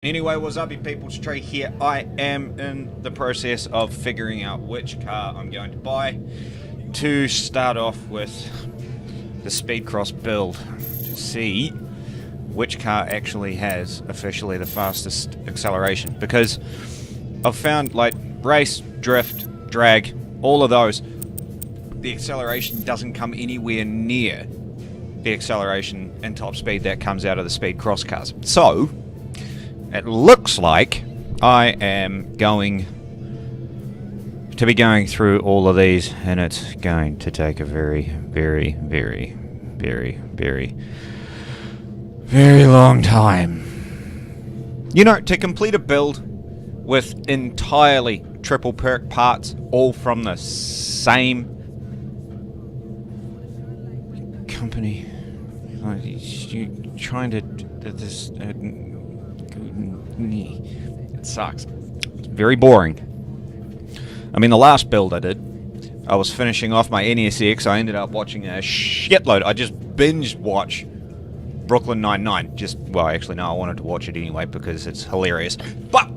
Anyway, what's up, you people's Trey here. I am in the process of figuring out which car I'm going to buy. To start off with the Speedcross build, to see which car actually has officially the fastest acceleration. Because I've found, like, race, drift, drag, all of those, the acceleration doesn't come anywhere near the acceleration and top speed that comes out of the Speedcross cars. So it looks like I am going to be going through all of these, and it's going to take a very long time. You know, to complete a build with entirely triple perk parts, all from the same company. You trying to this. It sucks. It's very boring. I mean, the last build I did, I was finishing off my NFS. I ended up watching a shitload. I just binge watch Brooklyn Nine-Nine. Well, actually, no, I wanted to watch it anyway because it's hilarious. But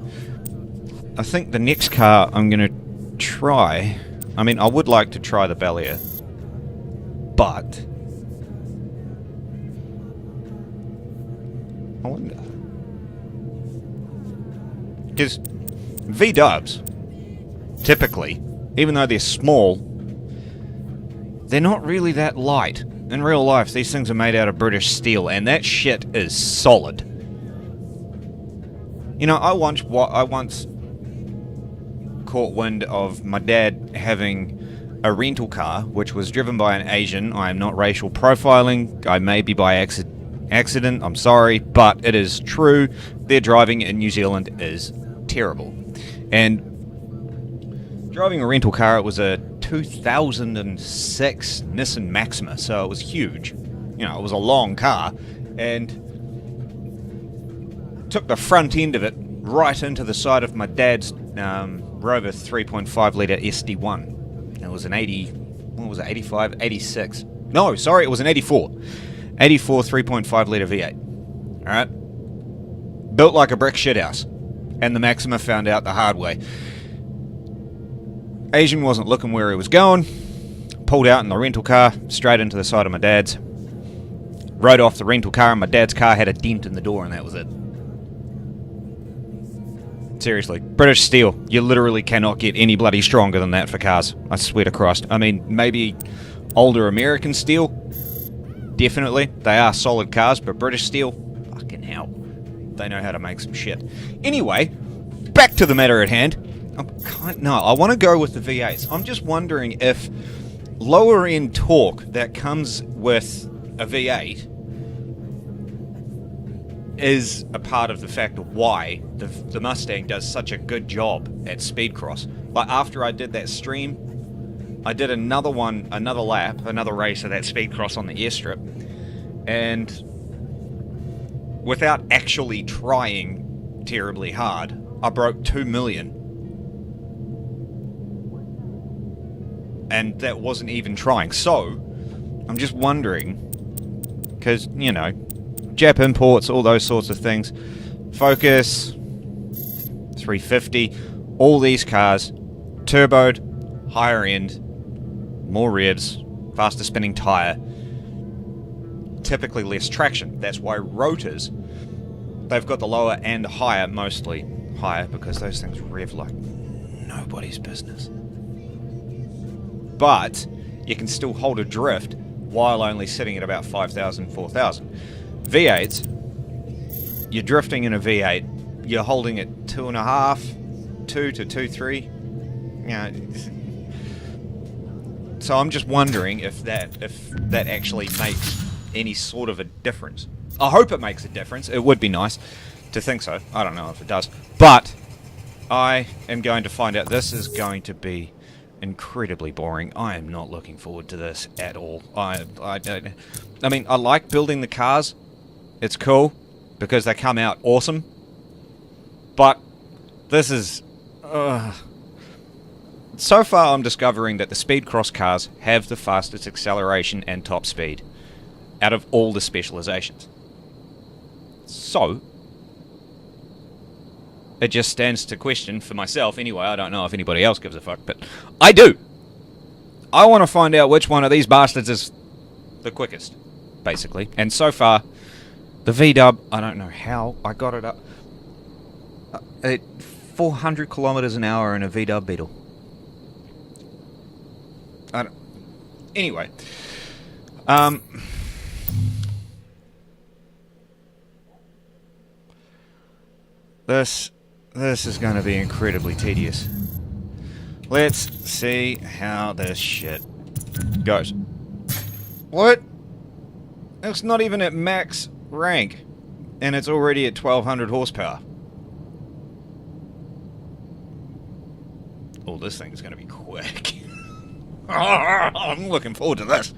I think the next car I'm going to try, I mean, I would like to try the Bellier, but I wonder, because V-dubs, typically, even though they're small, they're not really that light. In real life, these things are made out of British steel, and that shit is solid. You know, I once caught wind of my dad having a rental car, which was driven by an Asian. I am not racial profiling. I may be by accident, I'm sorry, but it is true. Their driving in New Zealand is terrible. And driving a rental car, it was a 2006 Nissan Maxima, so it was huge. You know, it was a long car, and took the front end of it right into the side of my dad's Rover 3.5 litre SD1. It was an 85, 86. No, sorry, it was an 84. 84 3.5 litre V8. Alright? Built like a brick shithouse. And the Maxima found out the hard way. Asian wasn't looking where he was going. Pulled out in the rental car, straight into the side of my dad's. Rode off the rental car, and my dad's car had a dent in the door, and that was it. Seriously. British steel. You literally cannot get any bloody stronger than that for cars. I swear to Christ. I mean, maybe older American steel. Definitely. They are solid cars, but British steel, fucking hell. They know how to make some shit. Anyway, back to the matter at hand. I want to go with the V8s. I'm just wondering if lower end torque that comes with a V8 is a part of the fact of why the Mustang does such a good job at Speedcross. Like, after I did that stream, I did another lap, another race of that Speedcross on the airstrip, and without actually trying terribly hard, I broke 2 million. And that wasn't even trying. So, I'm just wondering, because, you know, Jap imports, all those sorts of things, Focus, 350, all these cars, turboed, higher end, more revs, faster spinning tyre, typically less traction. That's why rotors, they've got the lower and higher, mostly higher, because those things rev like nobody's business. But you can still hold a drift while only sitting at about 5,000, 4,000. V8s, you're drifting in a V8, you're holding it 2.5, 2 to 2.3. You know, so I'm just wondering if that actually makes any sort of a difference. I hope it makes a difference. It would be nice to think so. I don't know if it does. But I am going to find out. This is going to be incredibly boring. I am not looking forward to this at all. I mean, I like building the cars. It's cool because they come out awesome. But this is... So far, I'm discovering that the Speedcross cars have the fastest acceleration and top speed out of all the specializations. So, it just stands to question for myself anyway. I don't know if anybody else gives a fuck, but I do. I want to find out which one of these bastards is the quickest, basically. And so far, the VW, I don't know how I got it up at 400 kilometers an hour in a VW Beetle. Anyway, this is going to be incredibly tedious. Let's see how this shit goes. What? It's not even at max rank, and it's already at 1200 horsepower. Oh, this thing is going to be quick. I'm looking forward to this.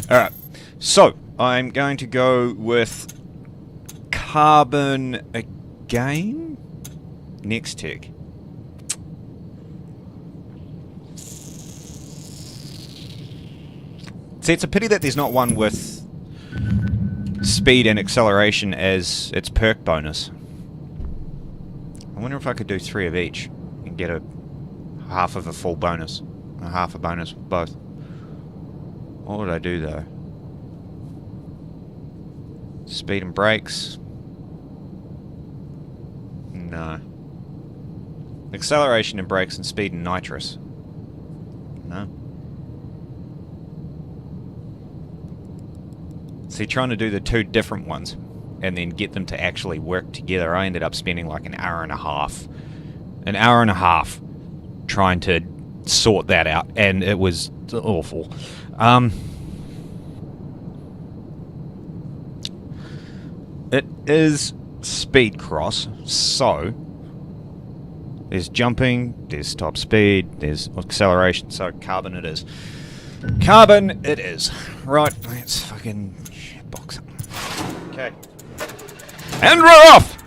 Alright, so I'm going to go with carbon again. Next tick. See, it's a pity that there's not one with speed and acceleration as its perk bonus. I wonder if I could do 3 of each and get a half of a full bonus. A half a bonus with both. What would I do though? Speed and brakes? No. Acceleration and brakes and speed and nitrous? No. See, trying to do the 2 different ones and then get them to actually work together, I ended up spending like an hour and a half. An hour and a half trying to sort that out, and it was awful. It is speed cross, so there's jumping, there's top speed, there's acceleration, so carbon it is. Carbon it is. Right, let's fucking box it. Okay. And we're off!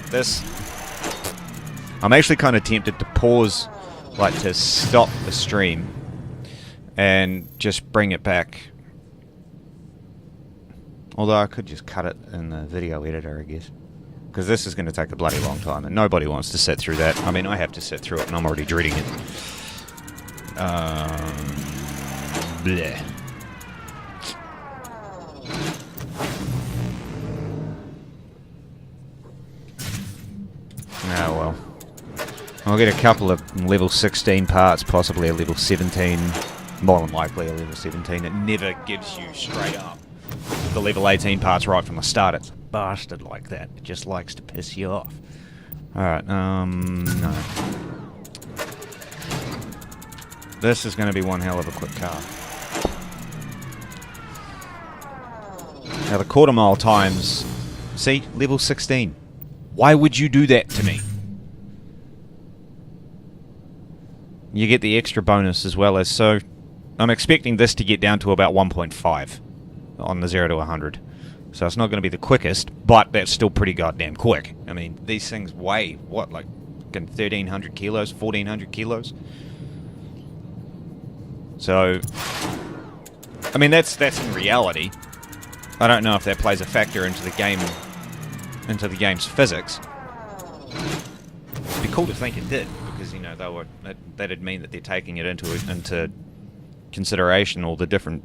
This. I'm actually kind of tempted to pause, like to stop the stream and just bring it back. Although I could just cut it in the video editor, I guess. Because this is going to take a bloody long time, and nobody wants to sit through that. I mean, I have to sit through it, and I'm already dreading it. Bleh. Oh well. I'll get a couple of level 16 parts, possibly a level 17. More than likely a level 17. It never gives you straight up the level 18 parts right from the start. It's a bastard like that. It just likes to piss you off. Alright, no. This is going to be one hell of a quick car. Now the quarter mile times... See? Level 16. Why would you do that to me? You get the extra bonus as well as... So, I'm expecting this to get down to about 1.5 on the 0 to 100. So it's not going to be the quickest, but that's still pretty goddamn quick. I mean, these things weigh, what, like 1,300 kilos, 1,400 kilos? So, I mean, that's in reality. I don't know if that plays a factor into the game's physics. It'd be cool to think it did, because, you know, that'd mean that they're taking it into consideration all the different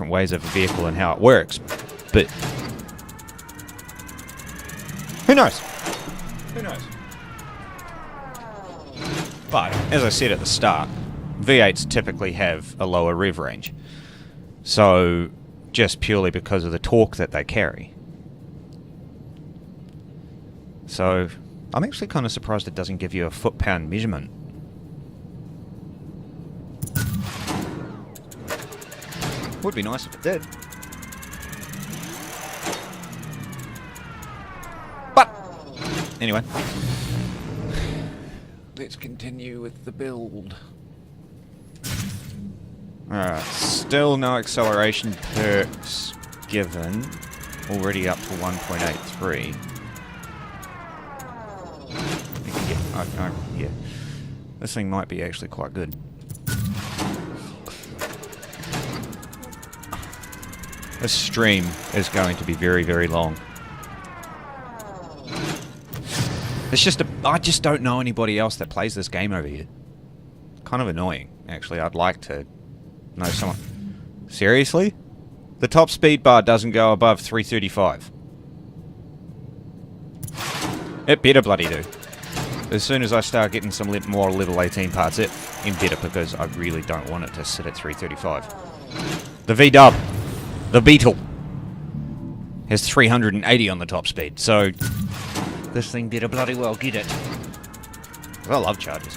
ways of a vehicle and how it works. But who knows? Who knows? But as I said at the start, V8s typically have a lower rev range. So just purely because of the torque that they carry. So I'm actually kind of surprised it doesn't give you a foot-pound measurement. Would be nice if it did. But anyway, let's continue with the build. Alright, still no acceleration perks given. Already up to 1.83. Yeah. This thing might be actually quite good. This stream is going to be very, very long. It's just I just don't know anybody else that plays this game over here. Kind of annoying, actually. I'd like to know someone. Seriously? The top speed bar doesn't go above 335. It better bloody do. As soon as I start getting some more level 18 parts, it better, because I really don't want it to sit at 335. The V-Dub, the Beetle, has 380 on the top speed, so this thing better bloody well get it. I love Chargers.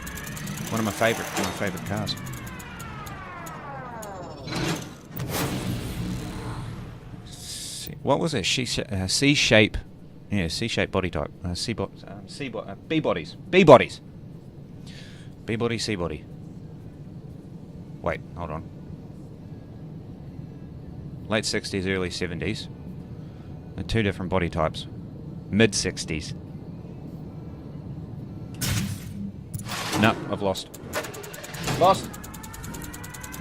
One of my favourite cars. What was it? C-shape. Yeah, C-shape body type. B-bodies. B-bodies. B-body, C-body. Wait, hold on. Late 60s, early 70s. They're two different body types. Mid 60s. No, I've lost. Lost!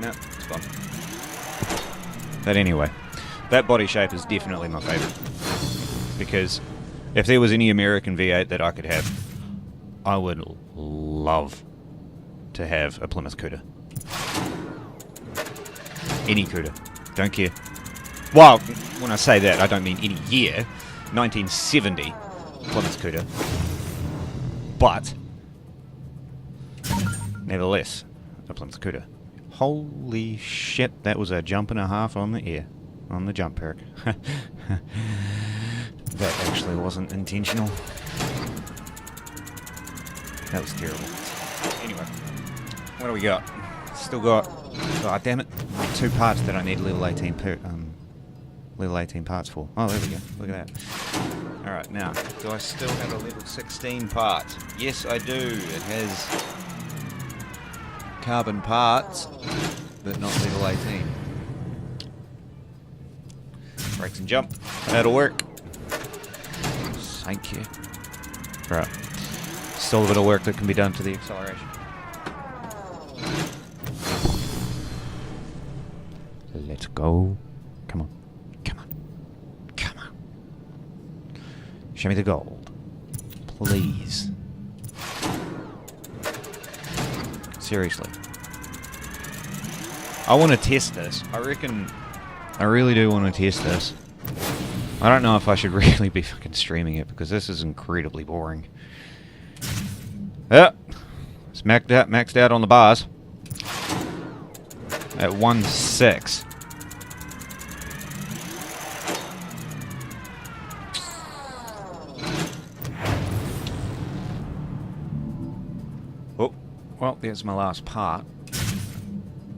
No, it's gone. But anyway, that body shape is definitely my favourite. Because if there was any American V8 that I could have, I would love to have a Plymouth Cuda. Any Cuda. Don't care. Well, when I say that, I don't mean any year. 1970 Plymouth Cuda. But nevertheless, a Plymouth Cuda. Holy shit, that was a jump and a half on the air. On the jump perk. That actually wasn't intentional. That was terrible. Anyway, what do we got? Still got, god damn it, 2 parts that I need level 18 parts for. Oh, there we go. Look at that. Alright, now, do I still have a level 16 part? Yes, I do. It has carbon parts, but not level 18. Brakes and jump. That'll work. Thank you. Right. Still a bit of work that can be done to the acceleration. Let's go. Come on. Come on. Come on. Show me the gold. Please. Seriously. I want to test this. I reckon... I really do want to test this. I don't know if I should really be fucking streaming it, because this is incredibly boring. Yep. It's maxed out on the bars. At 1.6. Oh, well, there's my last part.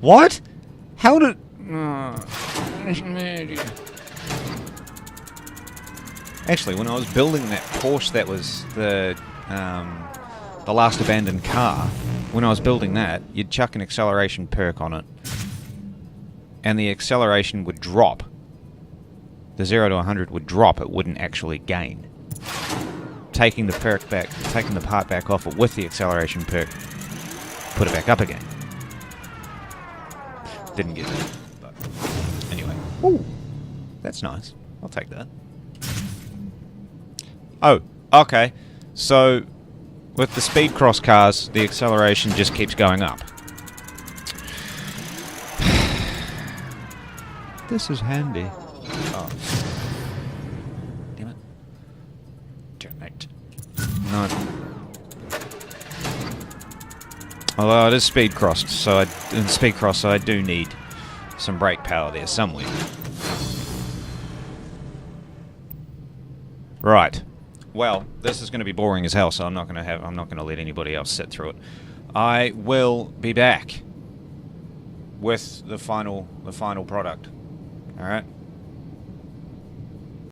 What? How did... Actually, when I was building that Porsche that was the last abandoned car, when I was building that, you'd chuck an acceleration perk on it, and the acceleration would drop. The 0 to 100 would drop, it wouldn't actually gain. Taking the perk back, taking the part back off it with the acceleration perk, put it back up again. Didn't get it, but anyway. Ooh, that's nice. I'll take that. Oh, okay. So, with the speed cross cars, the acceleration just keeps going up. This is handy. Oh. Damn it. Damn it. No. Although it is speed crossed, so I do need some brake power there somewhere. Right. Well, this is going to be boring as hell, so I'm not going to let anybody else sit through it. I will be back with the final product. All right.